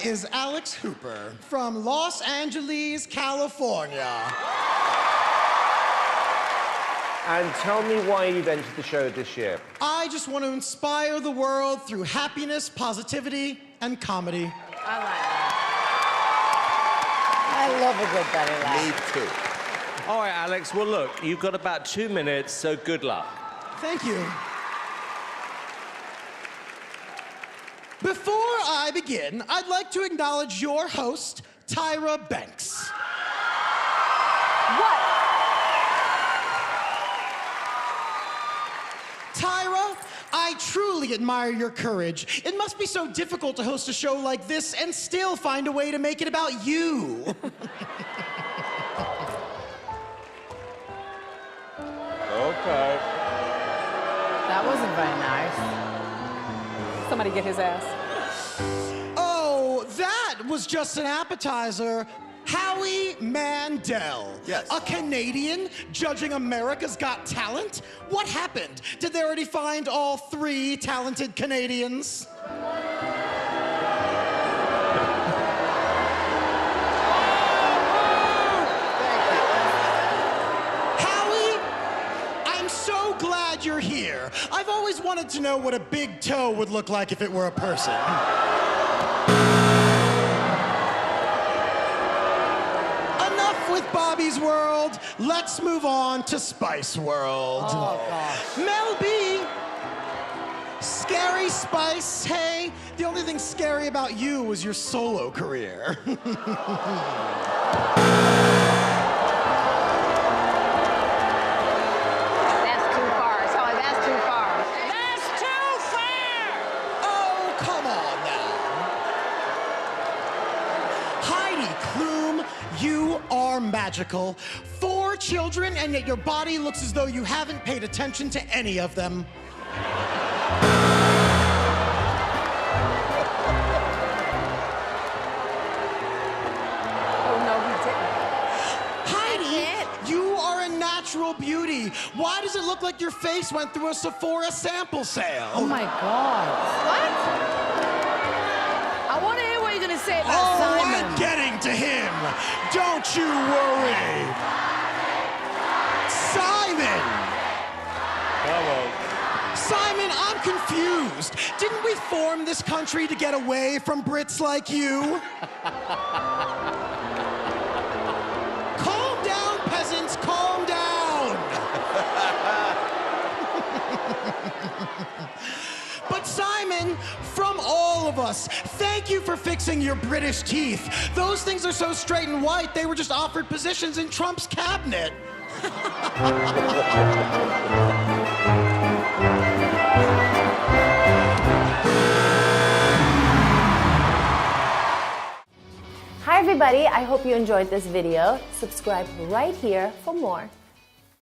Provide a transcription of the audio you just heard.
is Alex Hooper from Los Angeles, California. And tell me why you've entered the show this year. I just want to inspire the world through happiness, positivity, and comedy. I like that. I love a good belly laugh. Me too. All right, Alex, well, look, you've got about 2 minutes, so good luck. Thank you. Before I begin, I'd like to acknowledge your host, Tyra Banks. What? Tyra, I truly admire your courage. It must be so difficult to host a show like this and still find a way to make it about you. Okay. That wasn't very nice. Somebody get his ass. Oh, that was just an appetizer. Howie Mandel. Yes. A Canadian judging America's Got Talent? What happened? Did they already find all 3 talented Canadians? Howie, I'm so glad you're here. I've always wanted to know what a big toe would look like if it were a person. Enough with Bobby's World. Let's move on to Spice World. Oh, gosh. Mel B. Scary Spice, hey, the only thing scary about you was your solo career. That's too far. Sorry, that's too far. That's too far! Oh, come on now. Heidi Klum, you are magical. 4 children, and yet your body looks as though you haven't paid attention to any of them. Oh, no, he didn't. Heidi, you are a natural beauty. Why does it look like your face went through a Sephora sample sale? Oh, my God. What? I want to hear what you're going to say about Oh, Simon. I'm getting to him. Don't you worry. Simon! Hello. Simon, I'm confused. Didn't we form this country to get away from Brits like you? Calm down, peasants, calm down. But Simon, from all of us, thank you for fixing your British teeth. Those things are so straight and white, they were just offered positions in Trump's cabinet. Hi everybody, I hope you enjoyed this video. Subscribe right here for more.